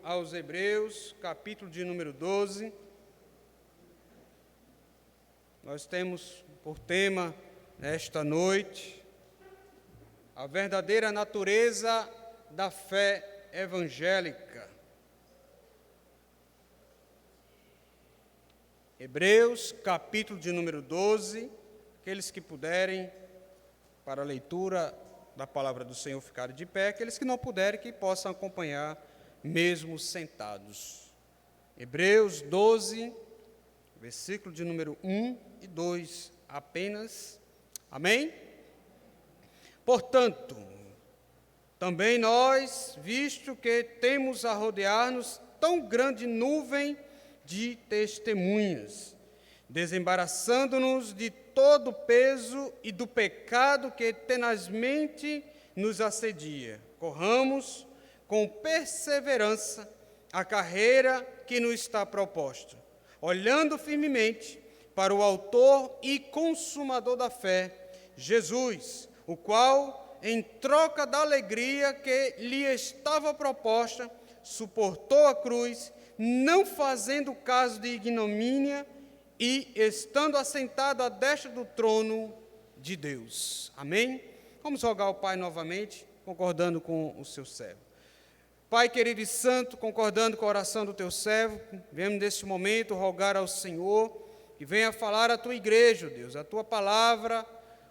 aos Hebreus, capítulo de número 12. Nós temos por tema, nesta noite, a verdadeira natureza da fé evangélica. Hebreus, capítulo de número 12, aqueles que puderem, para a leitura da palavra do Senhor, ficarem de pé, aqueles que não puderem, que possam acompanhar, mesmo sentados. Hebreus 12, versículo de número 1 e 2, apenas. Amém? Portanto, também nós, visto que temos a rodear-nos tão grande nuvem de testemunhas, desembaraçando-nos de todo o peso e do pecado que tenazmente nos assedia, corramos com perseverança a carreira que nos está proposta, olhando firmemente para o autor e consumador da fé, Jesus, o qual, em troca da alegria que lhe estava proposta, suportou a cruz, não fazendo caso de ignomínia, e estando assentado à destra do trono de Deus. Amém? Vamos rogar ao Pai novamente, concordando com o seu servo. Pai querido e santo, concordando com a oração do teu servo, viemos neste momento rogar ao Senhor que venha falar à tua igreja, Deus, a tua palavra,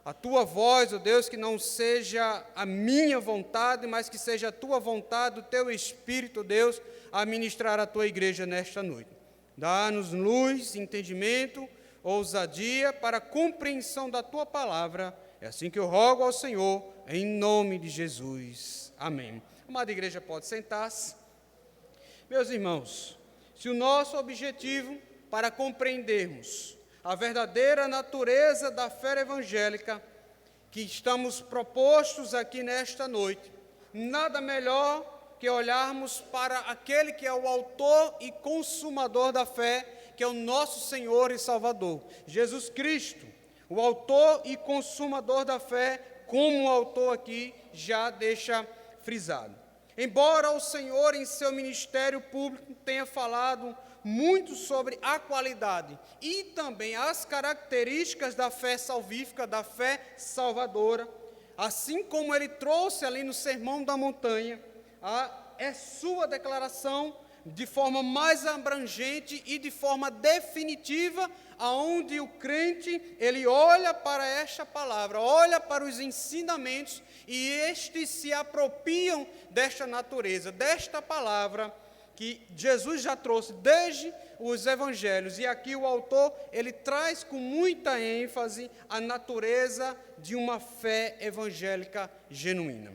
a tua voz, ó Deus, que não seja a minha vontade, mas que seja a tua vontade, o teu Espírito, Deus, a ministrar a tua igreja nesta noite. Dá-nos luz, entendimento, ousadia para a compreensão da tua palavra. É assim que eu rogo ao Senhor, em nome de Jesus. Amém. Amada igreja, pode sentar-se. Meus irmãos, se o nosso objetivo para compreendermos a verdadeira natureza da fé evangélica que estamos propostos aqui nesta noite, nada melhor que olharmos para aquele que é o autor e consumador da fé, que é o nosso Senhor e Salvador, Jesus Cristo, o autor e consumador da fé, como o autor aqui já deixa frisado. Embora o Senhor, em seu ministério público, tenha falado muito sobre a qualidade e também as características da fé salvífica, da fé salvadora, assim como ele trouxe ali no Sermão da Montanha, é sua declaração de forma mais abrangente e de forma definitiva, aonde o crente, ele olha para esta palavra, olha para os ensinamentos, e estes se apropriam desta natureza, desta palavra que Jesus já trouxe desde os evangelhos. E aqui o autor, ele traz com muita ênfase a natureza de uma fé evangélica genuína.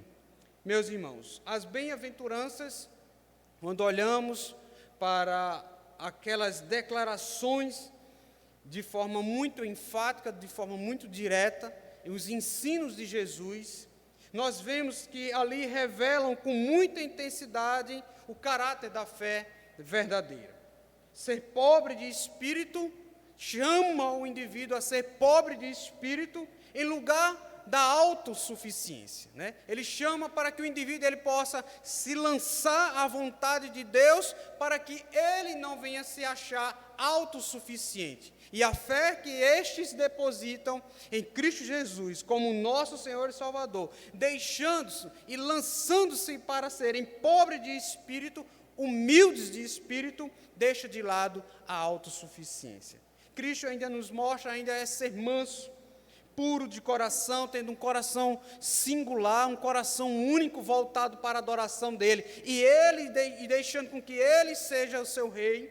Meus irmãos, as bem-aventuranças, quando olhamos para aquelas declarações de forma muito enfática, de forma muito direta, os ensinos de Jesus, nós vemos que ali revelam com muita intensidade o caráter da fé verdadeira. Ser pobre de espírito chama o indivíduo a ser pobre de espírito em lugar da autossuficiência, né? Ele chama para que o indivíduo ele possa se lançar à vontade de Deus, para que ele não venha se achar autossuficiente. E a fé que estes depositam em Cristo Jesus como nosso Senhor e Salvador, deixando-se e lançando-se para serem pobres de espírito, humildes de espírito, deixa de lado a autossuficiência. Cristo ainda nos mostra, ainda é ser manso, puro de coração, tendo um coração singular, um coração único voltado para a adoração dele, e deixando com que ele seja o seu rei,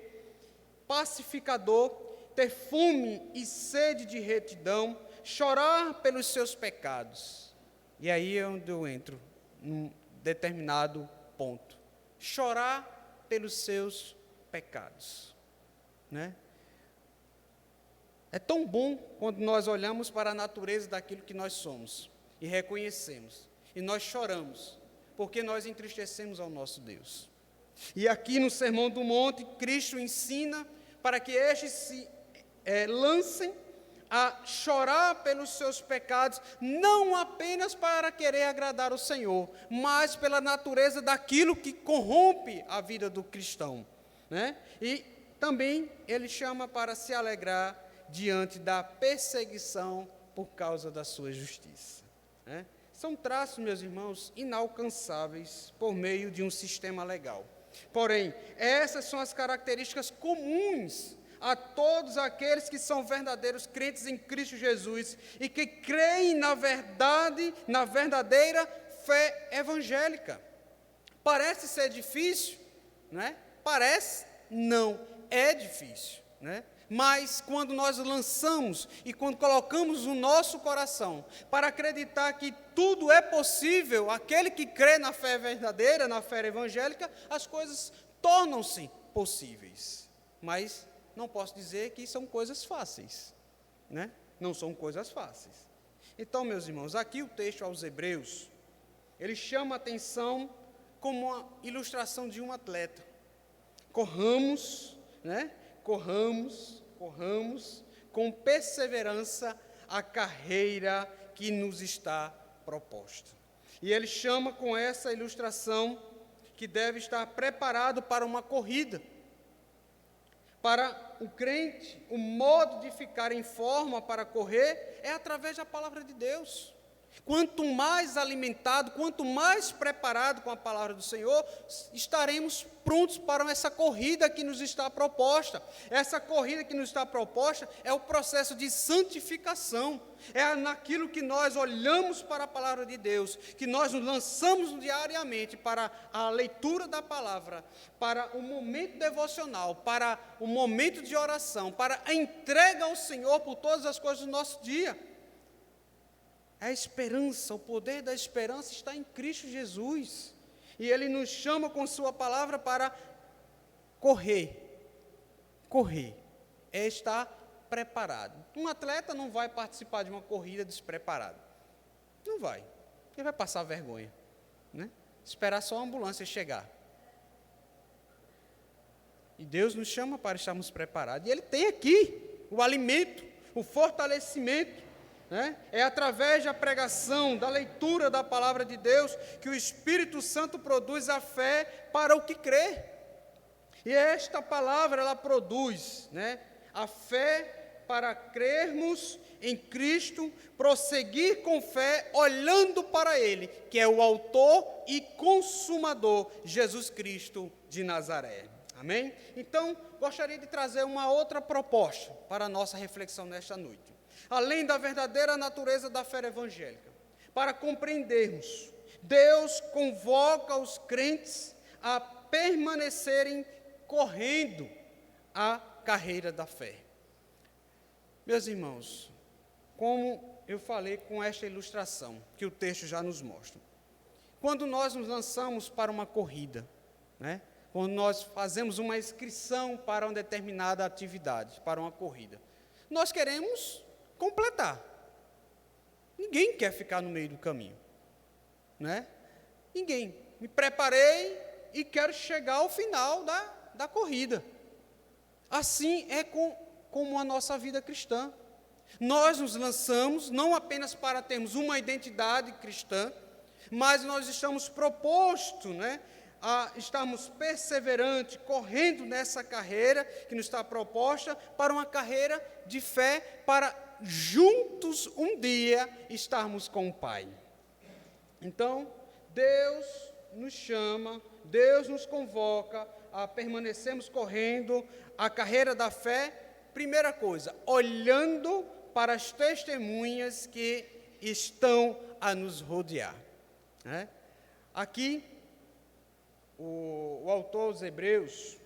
pacificador, ter fome e sede de retidão, chorar pelos seus pecados. E aí é onde eu entro, num determinado ponto. Chorar pelos seus pecados, né? É tão bom quando nós olhamos para a natureza daquilo que nós somos e reconhecemos, e nós choramos, porque nós entristecemos ao nosso Deus. E aqui no Sermão do Monte, Cristo ensina para que estes se lancem a chorar pelos seus pecados, não apenas para querer agradar o Senhor, mas pela natureza daquilo que corrompe a vida do cristão, né? E também ele chama para se alegrar diante da perseguição por causa da sua justiça, né? São traços, meus irmãos, inalcançáveis por meio de um sistema legal. Porém, essas são as características comuns a todos aqueles que são verdadeiros crentes em Cristo Jesus e que creem na verdade, na verdadeira fé evangélica. Parece ser difícil, né? Parece, não, é difícil, né? Mas quando nós lançamos e quando colocamos o nosso coração para acreditar que tudo é possível, aquele que crê na fé verdadeira, na fé evangélica, as coisas tornam-se possíveis. Mas não posso dizer que são coisas fáceis, né? Não são coisas fáceis. Então, meus irmãos, aqui o texto aos Hebreus, ele chama a atenção como uma ilustração de um atleta. Corramos, né? Corramos com perseverança a carreira que nos está proposta. E ele chama com essa ilustração que deve estar preparado para uma corrida. Para o crente, o modo de ficar em forma para correr é através da palavra de Deus. Quanto mais alimentado, quanto mais preparado com a palavra do Senhor, estaremos prontos para essa corrida que nos está proposta. Essa corrida que nos está proposta é o processo de santificação. É naquilo que nós olhamos para a palavra de Deus, que nós nos lançamos diariamente para a leitura da palavra, para o momento devocional, para o momento de oração, para a entrega ao Senhor por todas as coisas do nosso dia. A esperança, o poder da esperança está em Cristo Jesus. E Ele nos chama com sua palavra para correr. Correr é estar preparado. Um atleta não vai participar de uma corrida despreparado. Não vai. Ele vai passar vergonha, né? Esperar só a ambulância chegar. E Deus nos chama para estarmos preparados. E Ele tem aqui o alimento, o fortalecimento. É através da pregação, da leitura da palavra de Deus, que o Espírito Santo produz a fé para o que crê. E esta palavra, ela produz, né, a fé para crermos em Cristo, prosseguir com fé, olhando para Ele, que é o autor e consumador, Jesus Cristo de Nazaré. Amém? Então, gostaria de trazer uma outra proposta para a nossa reflexão nesta noite. Além da verdadeira natureza da fé evangélica, para compreendermos, Deus convoca os crentes a permanecerem correndo a carreira da fé. Meus irmãos, como eu falei com esta ilustração, que o texto já nos mostra, quando nós nos lançamos para uma corrida, né, quando nós fazemos uma inscrição para uma determinada atividade, para uma corrida, nós queremos completar. Ninguém quer ficar no meio do caminho, né? Ninguém. Me preparei e quero chegar ao final da corrida. Assim é como a nossa vida cristã. Nós nos lançamos não apenas para termos uma identidade cristã, mas nós estamos propostos, né, a estarmos perseverantes, correndo nessa carreira que nos está proposta, para uma carreira de fé, para juntos um dia estarmos com o Pai. Então, Deus nos chama, Deus nos convoca a permanecermos correndo a carreira da fé. Primeira coisa, olhando para as testemunhas que estão a nos rodear, né? Aqui, o autor dos Hebreus,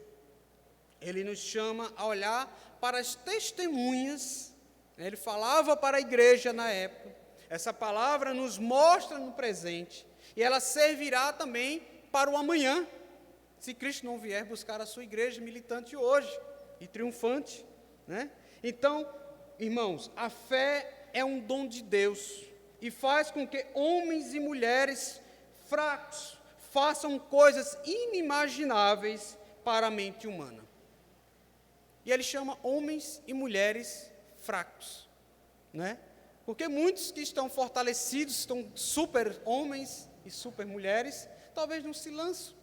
ele nos chama a olhar para as testemunhas. Ele falava para a igreja na época. Essa palavra nos mostra no presente. E ela servirá também para o amanhã, se Cristo não vier buscar a sua igreja militante hoje e triunfante, né? Então, irmãos, a fé é um dom de Deus e faz com que homens e mulheres fracos façam coisas inimagináveis para a mente humana. E ele chama homens e mulheres fracos. né? Porque muitos que estão fortalecidos, estão super homens e super mulheres, talvez não se lancem,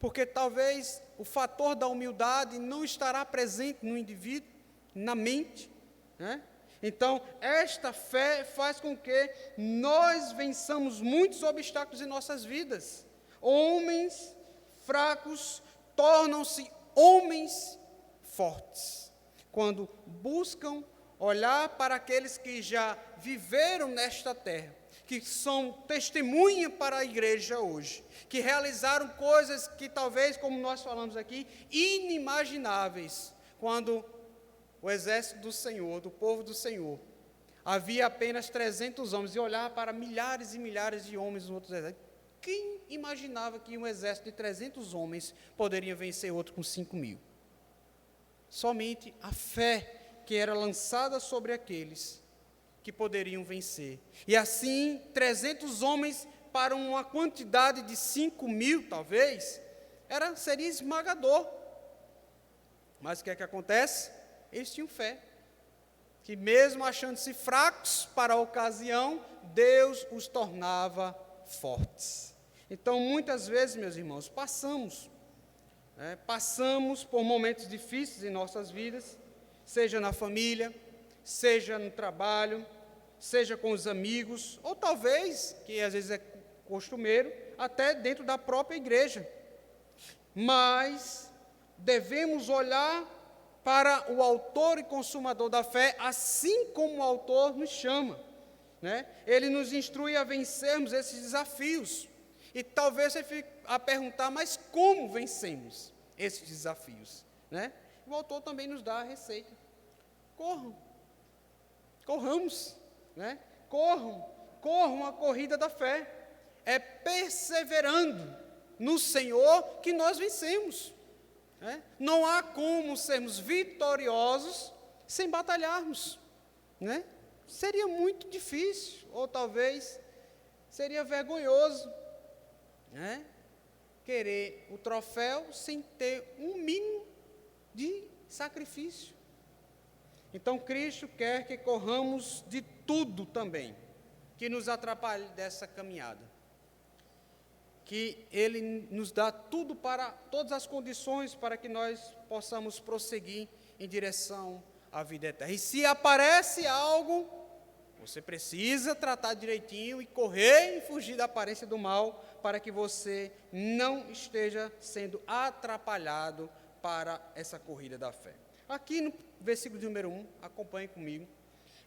porque talvez o fator da humildade não estará presente no indivíduo, na mente, né? Então, esta fé faz com que nós vençamos muitos obstáculos em nossas vidas. Homens fracos tornam-se homens fortes, quando buscam olhar para aqueles que já viveram nesta terra, que são testemunha para a igreja hoje, que realizaram coisas que talvez, como nós falamos aqui, inimagináveis, quando o exército do Senhor, do povo do Senhor, havia apenas 300 homens, e olhar para milhares e milhares de homens no outro exército. Quem imaginava que um exército de 300 homens poderia vencer outro com 5.000? Somente a fé que era lançada sobre aqueles que poderiam vencer. E assim, 300 homens para uma quantidade de 5.000, talvez, seria esmagador. Mas o que é que acontece? Eles tinham fé, que mesmo achando-se fracos para a ocasião, Deus os tornava fortes. Então, muitas vezes, meus irmãos, passamos por momentos difíceis em nossas vidas, seja na família, seja no trabalho, seja com os amigos, ou talvez, que às vezes é costumeiro, até dentro da própria igreja. Mas devemos olhar para o autor e consumador da fé, assim como o autor nos chama, né? Ele nos instrui a vencermos esses desafios. E talvez você fique a perguntar, mas como vencemos esses desafios, né? O autor também nos dá a receita. Corramos, né? Corram a corrida da fé. É perseverando no Senhor que nós vencemos. Não há como sermos vitoriosos sem batalharmos, né? Seria muito difícil, ou talvez seria vergonhoso, né? Querer o troféu sem ter um mínimo de sacrifício. Então, Cristo quer que corramos de tudo também que nos atrapalhe dessa caminhada, que Ele nos dá todas as condições para que nós possamos prosseguir em direção à vida eterna. E se aparece algo, você precisa tratar direitinho e correr e fugir da aparência do mal, para que você não esteja sendo atrapalhado para essa corrida da fé. Aqui no versículo número 1, acompanhe comigo,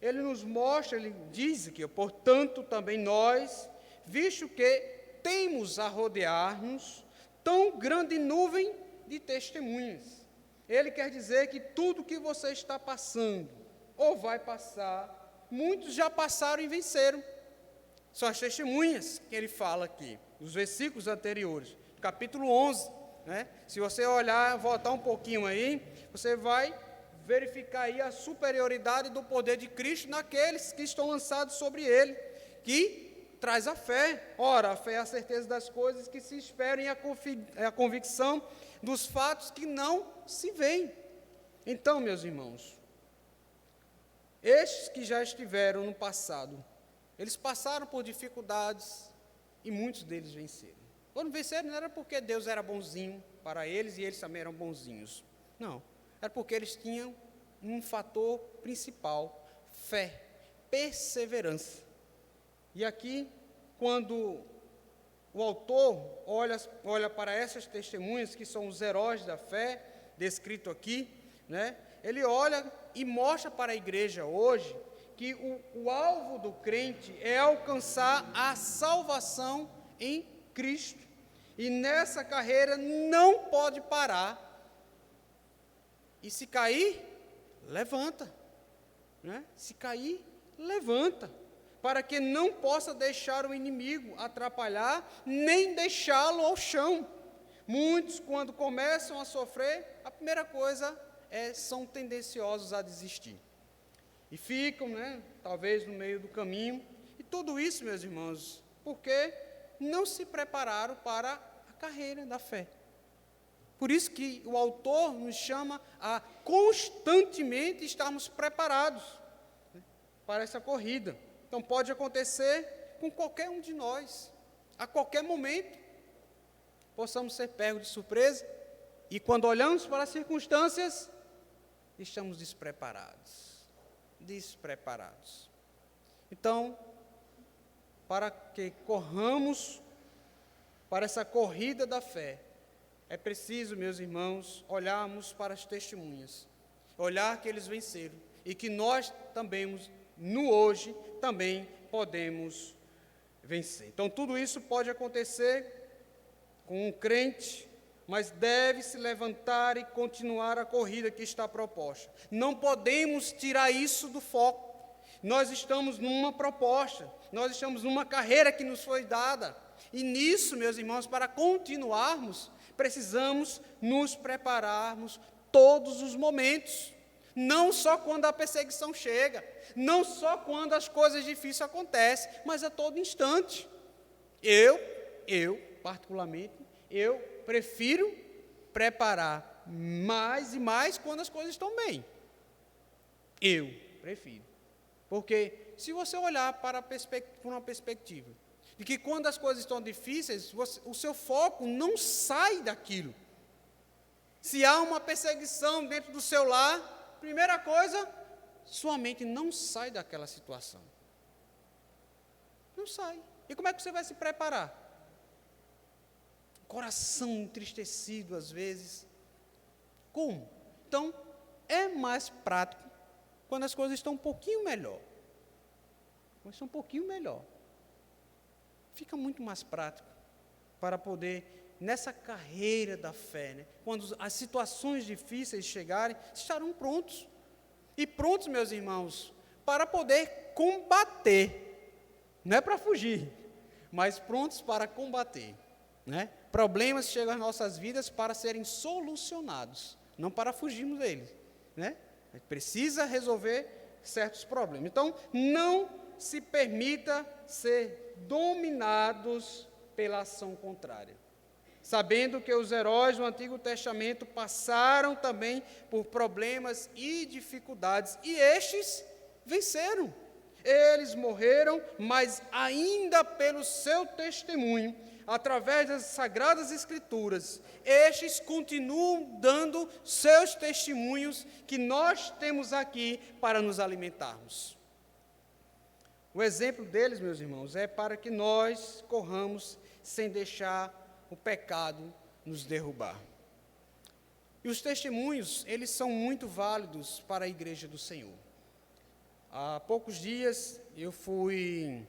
ele nos mostra, ele diz aqui, portanto também nós, visto que temos a rodear-nos tão grande nuvem de testemunhas. Ele quer dizer que tudo que você está passando, ou vai passar, muitos já passaram e venceram. São as testemunhas que ele fala aqui, nos versículos anteriores, capítulo 11, né? Se você olhar, voltar um pouquinho aí, você vai verificar aí a superioridade do poder de Cristo naqueles que estão lançados sobre ele, que traz a fé. Ora, a fé é a certeza das coisas que se esperam e a convicção dos fatos que não se veem. Então, meus irmãos, estes que já estiveram no passado, eles passaram por dificuldades e muitos deles venceram. Quando venceram, não era porque Deus era bonzinho para eles e eles também eram bonzinhos. Não, era porque eles tinham um fator principal: fé, perseverança. E aqui, quando o autor olha para essas testemunhas, que são os heróis da fé, descrito aqui, né? Ele olha e mostra para a igreja hoje que o alvo do crente é alcançar a salvação em Cristo. E nessa carreira não pode parar. E se cair, levanta, né? Se cair, levanta, para que não possa deixar o inimigo atrapalhar, nem deixá-lo ao chão. Muitos, quando começam a sofrer, a primeira coisa são tendenciosos a desistir. E ficam, né, talvez no meio do caminho. E tudo isso, meus irmãos, porque não se prepararam para a carreira da fé. Por isso que o autor nos chama a constantemente estarmos preparados. para essa corrida. Então pode acontecer com qualquer um de nós, a qualquer momento, possamos ser pegos de surpresa, e quando olhamos para as circunstâncias, estamos despreparados. Então, para que corramos para essa corrida da fé, é preciso, meus irmãos, olharmos para as testemunhas, olhar que eles venceram, e que nós também, no hoje, também podemos vencer. Então, tudo isso pode acontecer com um crente, mas deve se levantar e continuar a corrida que está proposta. Não podemos tirar isso do foco. Nós estamos numa proposta, nós estamos numa carreira que nos foi dada. E nisso, meus irmãos, para continuarmos, precisamos nos prepararmos todos os momentos. Não só quando a perseguição chega, não só quando as coisas difíceis acontecem, mas a todo instante. Particularmente, eu prefiro preparar mais e mais quando as coisas estão bem. Eu prefiro. Porque se você olhar por uma perspectiva de que quando as coisas estão difíceis, o seu foco não sai daquilo. Se há uma perseguição dentro do seu lar, primeira coisa, sua mente não sai daquela situação. Não sai. E como é que você vai se preparar? Coração entristecido às vezes. Como? Então, é mais prático quando as coisas estão um pouquinho melhor. Quando estão um pouquinho melhor. Fica muito mais prático para poder, nessa carreira da fé, né, quando as situações difíceis chegarem, estarão prontos. E prontos, meus irmãos, para poder combater. Não é para fugir, mas prontos para combater. Né? Problemas chegam às nossas vidas para serem solucionados, não para fugirmos deles. Né? Precisa resolver certos problemas. Então, não se permita ser dominados pela ação contrária. Sabendo que os heróis do Antigo Testamento passaram também por problemas e dificuldades, e estes venceram. Eles morreram, mas ainda pelo seu testemunho, através das Sagradas Escrituras, estes continuam dando seus testemunhos que nós temos aqui para nos alimentarmos. O exemplo deles, meus irmãos, é para que nós corramos sem deixar o pecado nos derrubar. E os testemunhos, eles são muito válidos para a igreja do Senhor. Há poucos dias eu fui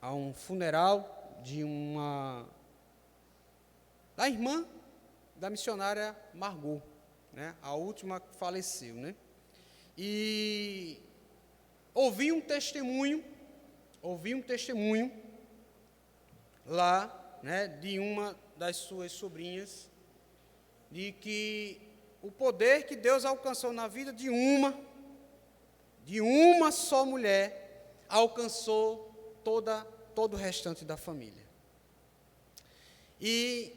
a um funeral da irmã da missionária Margot, né, a última que faleceu, né? E ouvi um testemunho lá, né, de uma das suas sobrinhas, de que o poder que Deus alcançou na vida de uma só mulher, alcançou todo o restante da família. E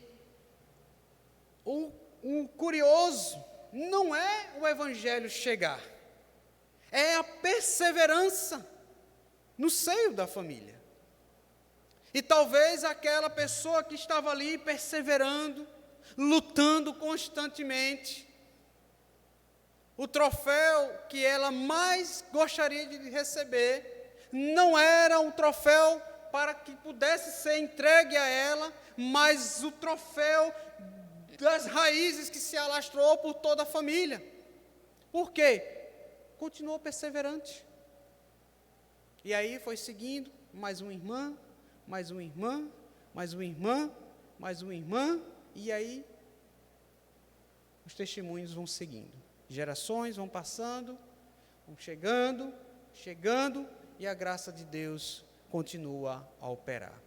o curioso não é o evangelho chegar, é a perseverança no seio da família. E talvez aquela pessoa que estava ali perseverando, lutando constantemente, o troféu que ela mais gostaria de receber, não era um troféu para que pudesse ser entregue a ela, mas o troféu das raízes que se alastrou por toda a família. Por quê? Continuou perseverante. E aí foi seguindo, mais uma irmã, mais uma irmã, mais uma irmã, mais uma irmã, e aí os testemunhos vão seguindo. Gerações vão passando, vão chegando, e a graça de Deus continua a operar.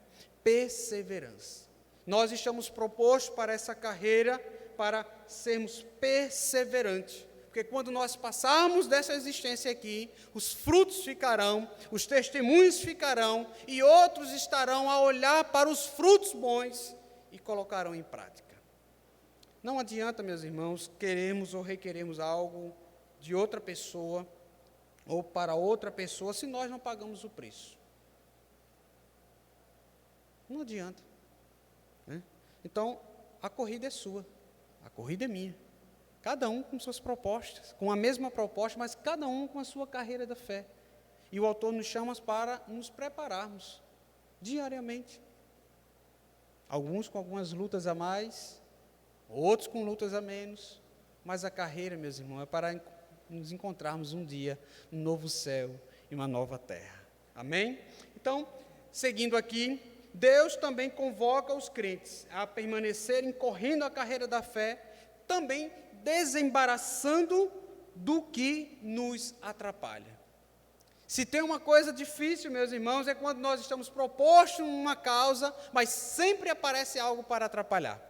Perseverança. Nós estamos propostos para essa carreira para sermos perseverantes. Porque quando nós passarmos dessa existência aqui, os frutos ficarão, os testemunhos ficarão, e outros estarão a olhar para os frutos bons e colocarão em prática. Não adianta, meus irmãos, queremos ou requeremos algo de outra pessoa ou para outra pessoa se nós não pagamos o preço? Não adianta, né? Então, a corrida é sua, a corrida é minha. Cada um com suas propostas, com a mesma proposta, mas cada um com a sua carreira da fé. E o autor nos chama para nos prepararmos diariamente. Alguns com algumas lutas a mais, outros com lutas a menos, mas a carreira, meus irmãos, é para nos encontrarmos um dia num novo céu e uma nova terra. Amém? Então, seguindo aqui, Deus também convoca os crentes a permanecerem correndo a carreira da fé, também desembaraçando do que nos atrapalha. Se tem uma coisa difícil, meus irmãos, é quando nós estamos propostos numa causa, mas sempre aparece algo para atrapalhar.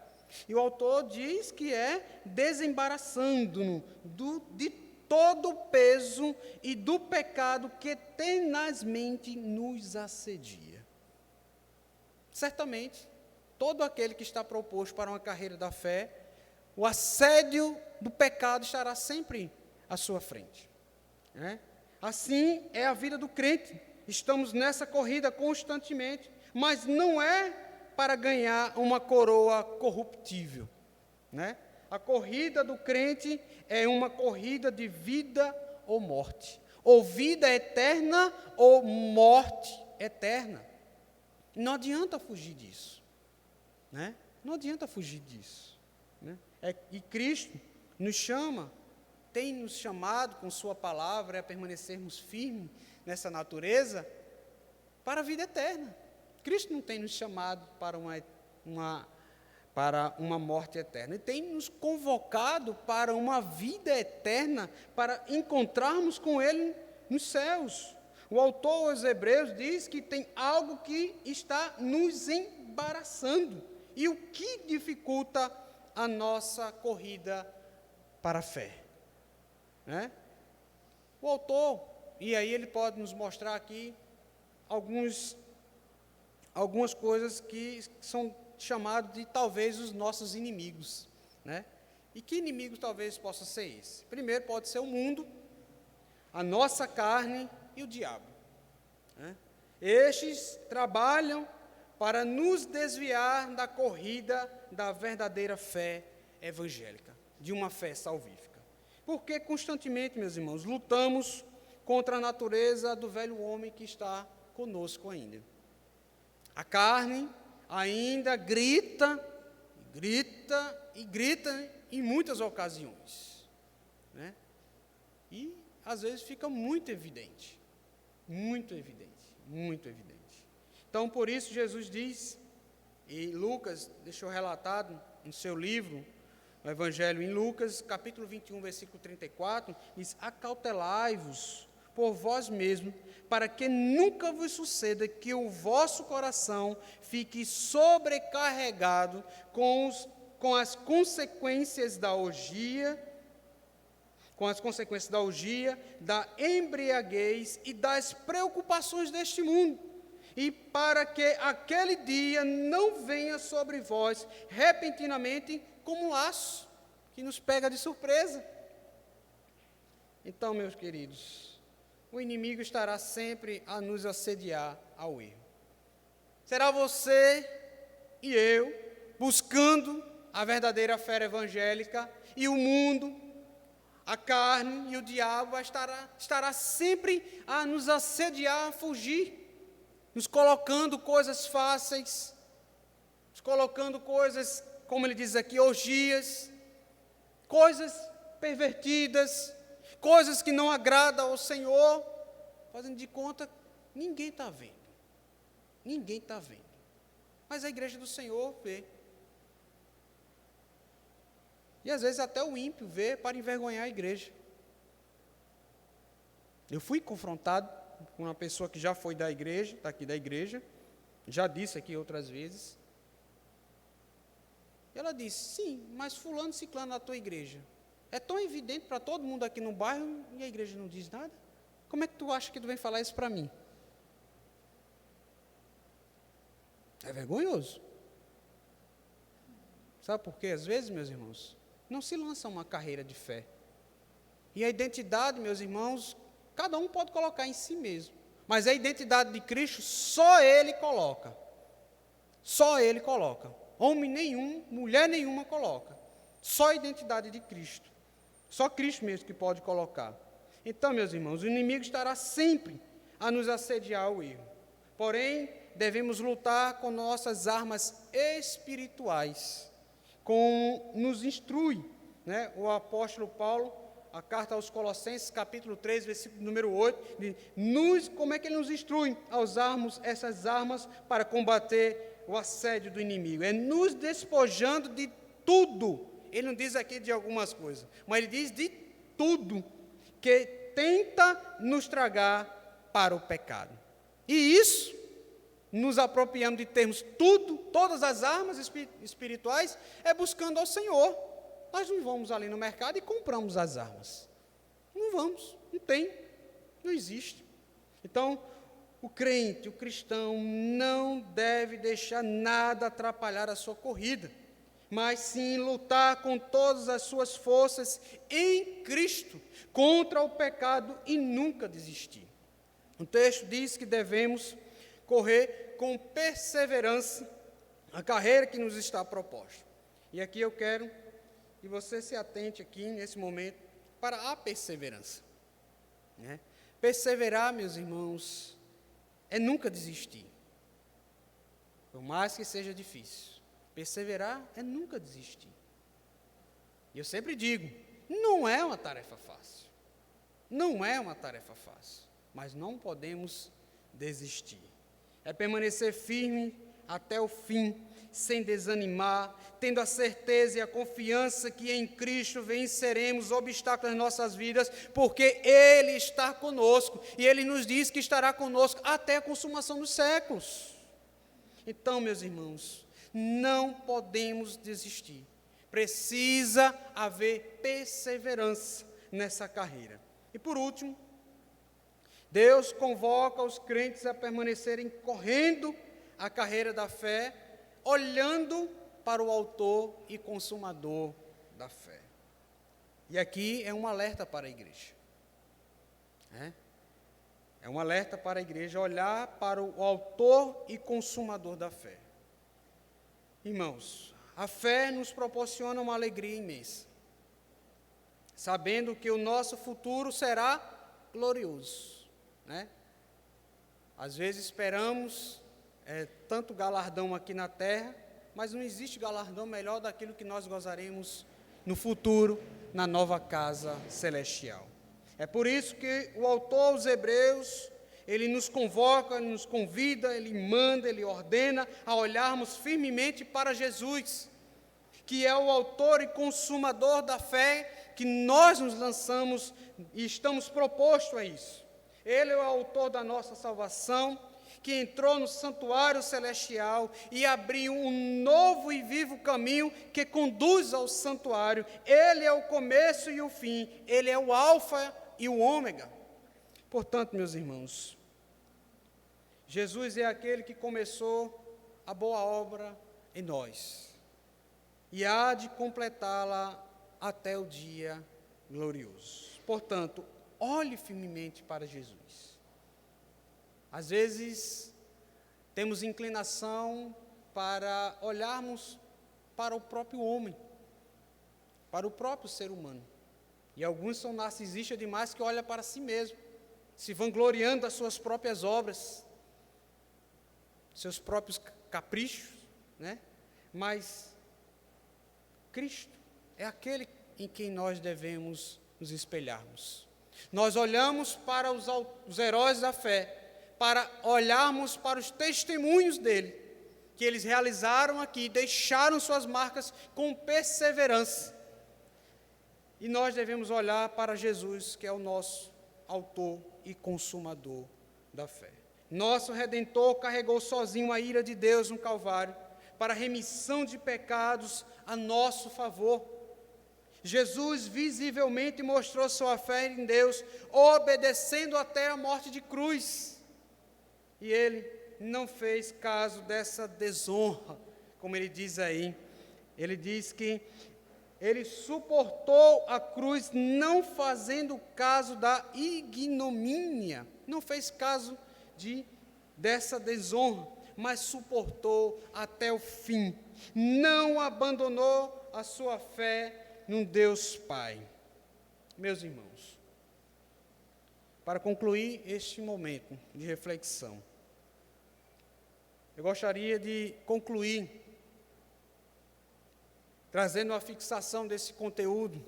E o autor diz que é desembaraçando-nos de todo o peso e do pecado que tenazmente nos assedia. Certamente, todo aquele que está proposto para uma carreira da fé, o assédio do pecado estará sempre à sua frente, né? Assim é a vida do crente. Estamos nessa corrida constantemente, mas não é para ganhar uma coroa corruptível, né? A corrida do crente é uma corrida de vida ou morte, ou vida eterna ou morte eterna. Não adianta fugir disso, né? Não adianta fugir disso, né? E Cristo nos chama, tem nos chamado com sua palavra a permanecermos firmes nessa natureza para a vida eterna. Cristo não tem nos chamado para uma morte eterna. Ele tem nos convocado para uma vida eterna, para encontrarmos com Ele nos céus. O autor aos Hebreus diz que tem algo que está nos embaraçando. E o que dificulta a nossa corrida para a fé, né? O autor, e aí ele pode nos mostrar aqui algumas coisas que são chamados de talvez os nossos inimigos, né? E que inimigos talvez possa ser esse? Primeiro pode ser o mundo, a nossa carne e o diabo, né? Estes trabalham para nos desviar da corrida da verdadeira fé evangélica, de uma fé salvífica. Porque constantemente, meus irmãos, lutamos contra a natureza do velho homem que está conosco ainda. A carne ainda grita em muitas ocasiões, né? E às vezes fica muito evidente. Então, por isso, Jesus diz, e Lucas deixou relatado no seu livro, o Evangelho em Lucas, capítulo 21, versículo 34, diz: acautelai-vos por vós mesmos, para que nunca vos suceda que o vosso coração fique sobrecarregado com as consequências da orgia, da embriaguez e das preocupações deste mundo, e para que aquele dia não venha sobre vós repentinamente como um laço que nos pega de surpresa. Então, meus queridos, o inimigo estará sempre a nos assediar ao erro. Será você e eu buscando a verdadeira fé evangélica, e o mundo, a carne e o diabo estará sempre a nos assediar, a fugir, nos colocando coisas fáceis, nos colocando coisas, como ele diz aqui, orgias, coisas pervertidas, coisas que não agradam ao Senhor, fazendo de conta que ninguém está vendo. Mas a igreja do Senhor vê. E às vezes até o ímpio vê para envergonhar a igreja. Eu fui confrontado com uma pessoa que já foi da igreja, está aqui da igreja, já disse aqui outras vezes. E ela disse: sim, mas fulano, ciclano na tua igreja é tão evidente para todo mundo aqui no bairro e a igreja não diz nada? Como é que tu acha que tu vem falar isso para mim? É vergonhoso. Sabe por quê? Às vezes, meus irmãos, não se lança uma carreira de fé. E a identidade, meus irmãos, Cada um pode colocar em si mesmo. Mas a identidade de Cristo só Ele coloca. Só Ele coloca. Homem nenhum, mulher nenhuma coloca. Só a identidade de Cristo. Só Cristo mesmo que pode colocar. Então, meus irmãos, o inimigo estará sempre a nos assediar ao erro. Porém, devemos lutar com nossas armas espirituais, como nos instrui, né, o apóstolo Paulo, a carta aos Colossenses, capítulo 3, versículo número 8, como é que ele nos instrui a usarmos essas armas para combater o assédio do inimigo? É nos despojando de tudo. Ele não diz aqui de algumas coisas, mas ele diz de tudo que tenta nos tragar para o pecado. E isso, nos apropriamos de termos tudo, todas as armas espirituais, é buscando ao Senhor. Nós não vamos ali no mercado e compramos as armas. Não vamos, não tem, não existe. Então, o crente, o cristão, não deve deixar nada atrapalhar a sua corrida, mas sim lutar com todas as suas forças em Cristo, contra o pecado e nunca desistir. O texto diz que devemos correr com perseverança a carreira que nos está proposta. E aqui eu quero que você se atente aqui, nesse momento, para a perseverança. Né? Perseverar, meus irmãos, é nunca desistir. Por mais que seja difícil. Perseverar é nunca desistir. E eu sempre digo, não é uma tarefa fácil. Não é uma tarefa fácil. Mas não podemos desistir. É permanecer firme até o fim, sem desanimar, tendo a certeza e a confiança que em Cristo venceremos obstáculos nas nossas vidas, porque Ele está conosco, e Ele nos diz que estará conosco até a consumação dos séculos. Então, meus irmãos, não podemos desistir. Precisa haver perseverança nessa carreira. E por último, Deus convoca os crentes a permanecerem correndo a carreira da fé, olhando para o autor e consumador da fé. E aqui é um alerta para a igreja. É um alerta para a igreja olhar para o autor e consumador da fé. Irmãos, a fé nos proporciona uma alegria imensa, sabendo que o nosso futuro será glorioso, né? Às vezes esperamos tanto galardão aqui na terra, mas não existe galardão melhor daquilo que nós gozaremos no futuro, na nova casa celestial. É por isso que o autor aos Hebreus, ele nos convoca, ele nos convida, ele manda, ele ordena a olharmos firmemente para Jesus, que é o autor e consumador da fé, que nós nos lançamos e estamos propostos a isso. Ele é o autor da nossa salvação, que entrou no santuário celestial e abriu um novo e vivo caminho que conduz ao santuário. Ele é o começo e o fim, ele é o alfa e o ômega. Portanto, meus irmãos, Jesus é aquele que começou a boa obra em nós e há de completá-la até o dia glorioso. Portanto, olhe firmemente para Jesus. Às vezes, temos inclinação para olharmos para o próprio homem, para o próprio ser humano. E alguns são narcisistas demais que olham para si mesmo, se vangloriando das suas próprias obras, seus próprios caprichos, né? Mas Cristo é aquele em quem nós devemos nos espelharmos. Nós olhamos para os heróis da fé, para olharmos para os testemunhos dele, que eles realizaram aqui, deixaram suas marcas com perseverança. E nós devemos olhar para Jesus, que é o nosso autor e consumador da fé. Nosso Redentor carregou sozinho a ira de Deus no Calvário, para a remissão de pecados a nosso favor. Jesus visivelmente mostrou sua fé em Deus, obedecendo até a morte de cruz. E ele não fez caso dessa desonra, como ele diz aí. Ele diz que ele suportou a cruz não fazendo caso da ignomínia, não fez caso dessa desonra, mas suportou até o fim, não abandonou a sua fé no Deus Pai. Meus irmãos, para concluir este momento de reflexão, eu gostaria de concluir trazendo a fixação desse conteúdo,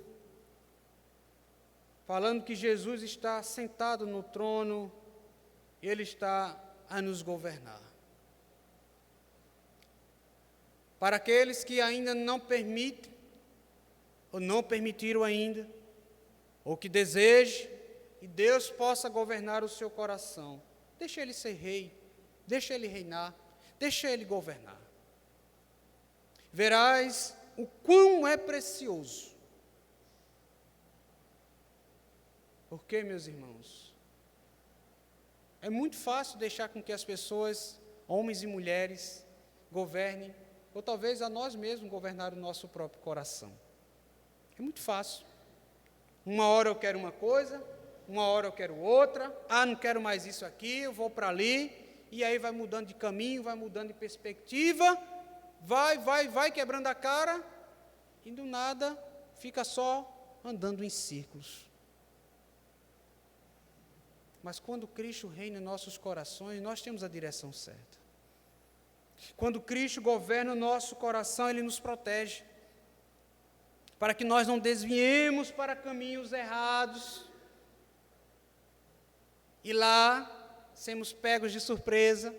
falando que Jesus está sentado no trono, Ele está a nos governar. Para aqueles que ainda não permitem, ou não permitiram ainda, ou que desejem que Deus possa governar o seu coração, deixa Ele ser rei, deixa Ele reinar, deixa Ele governar. Verás o quão é precioso. Porque, meus irmãos, é muito fácil deixar com que as pessoas, homens e mulheres, governem, ou talvez a nós mesmos governar o nosso próprio coração. É muito fácil. Uma hora eu quero uma coisa, uma hora eu quero outra, não quero mais isso aqui, eu vou para ali, e aí vai mudando de caminho, vai mudando de perspectiva, vai quebrando a cara, e do nada fica só andando em círculos. Mas quando Cristo reina em nossos corações, nós temos a direção certa. Quando Cristo governa o nosso coração, Ele nos protege, para que nós não desviemos para caminhos errados, e lá sermos pegos de surpresa.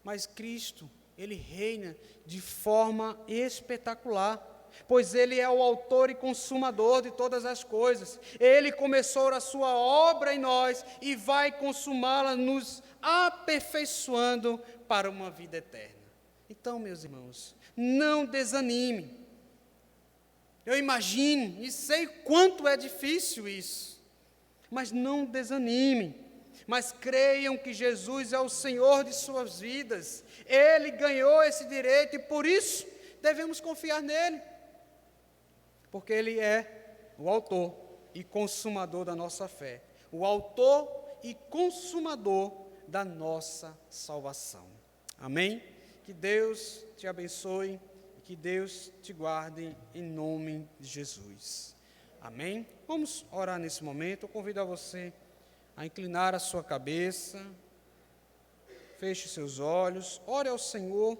Mas Cristo, Ele reina de forma espetacular, pois Ele é o autor e consumador de todas as coisas. Ele começou a sua obra em nós e vai consumá-la, nos aperfeiçoando para uma vida eterna. Então, meus irmãos, não desanime. Eu imagino e sei quanto é difícil isso, mas não desanime. Mas creiam que Jesus é o Senhor de suas vidas. Ele ganhou esse direito e por isso devemos confiar nele. Porque Ele é o autor e consumador da nossa fé. O autor e consumador da nossa salvação. Amém? Que Deus te abençoe e que Deus te guarde em nome de Jesus. Amém? Vamos orar nesse momento. Eu convido a você a inclinar a sua cabeça, feche seus olhos, ore ao Senhor.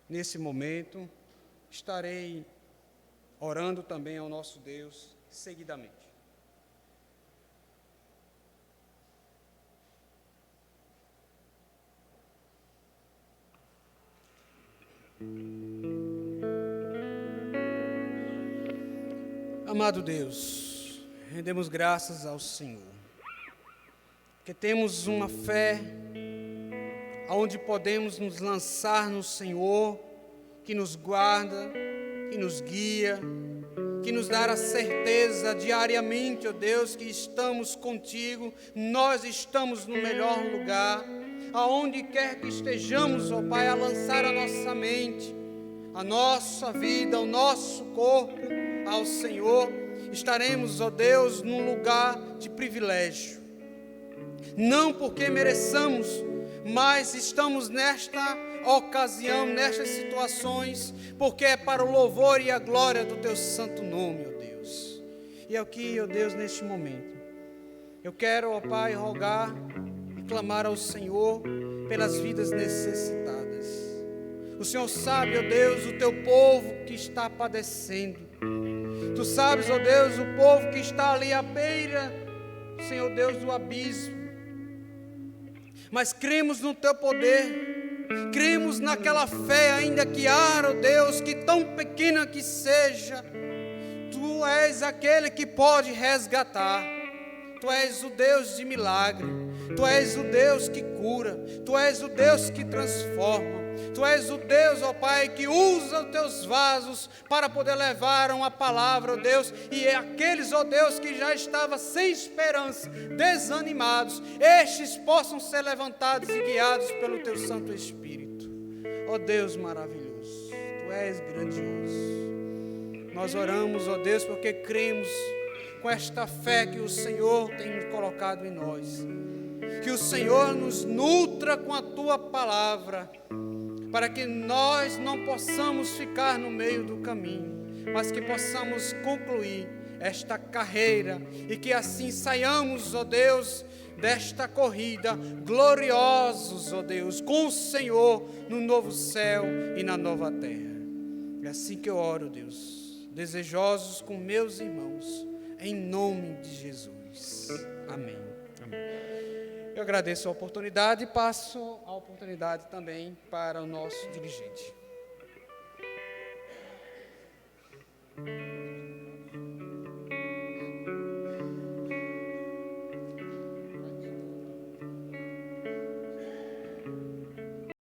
Nesse momento, estarei orando também ao nosso Deus, seguidamente. Amado Deus, rendemos graças ao Senhor, porque temos uma fé onde podemos nos lançar no Senhor, que nos guarda, que nos guia, que nos dá a certeza diariamente, ó Deus, que estamos contigo, nós estamos no melhor lugar, aonde quer que estejamos, ó Pai, a lançar a nossa mente, a nossa vida, o nosso corpo ao Senhor, estaremos, ó Deus, num lugar de privilégio. Não porque mereçamos, mas estamos nesta ocasião, nestas situações, porque é para o louvor e a glória do Teu santo nome, ó Deus. E aqui, ó Deus, neste momento, eu quero, ó Pai, rogar e clamar ao Senhor pelas vidas necessitadas. O Senhor sabe, ó Deus, o Teu povo que está padecendo. Tu sabes, ó Deus, o povo que está ali à beira, Senhor Deus, do abismo. Mas cremos no Teu poder, cremos naquela fé ainda que há, ó Deus, que tão pequena que seja, Tu és aquele que pode resgatar. Tu és o Deus de milagre, Tu és o Deus que cura, Tu és o Deus que transforma. Tu és o Deus, ó Pai, que usa os Teus vasos para poder levar uma palavra, ó Deus, e aqueles, ó Deus, que já estavam sem esperança, desanimados, estes possam ser levantados e guiados pelo Teu Santo Espírito. Ó Deus maravilhoso, Tu és grandioso. Nós oramos, ó Deus, porque cremos com esta fé que o Senhor tem colocado em nós. Que o Senhor nos nutra com a Tua palavra, para que nós não possamos ficar no meio do caminho, mas que possamos concluir esta carreira e que assim saiamos, ó Deus, desta corrida gloriosos, ó Deus, com o Senhor no novo céu e na nova terra. É assim que eu oro, Deus, desejosos com meus irmãos, em nome de Jesus. Amém. Amém. Eu agradeço a oportunidade e passo a oportunidade também para o nosso dirigente.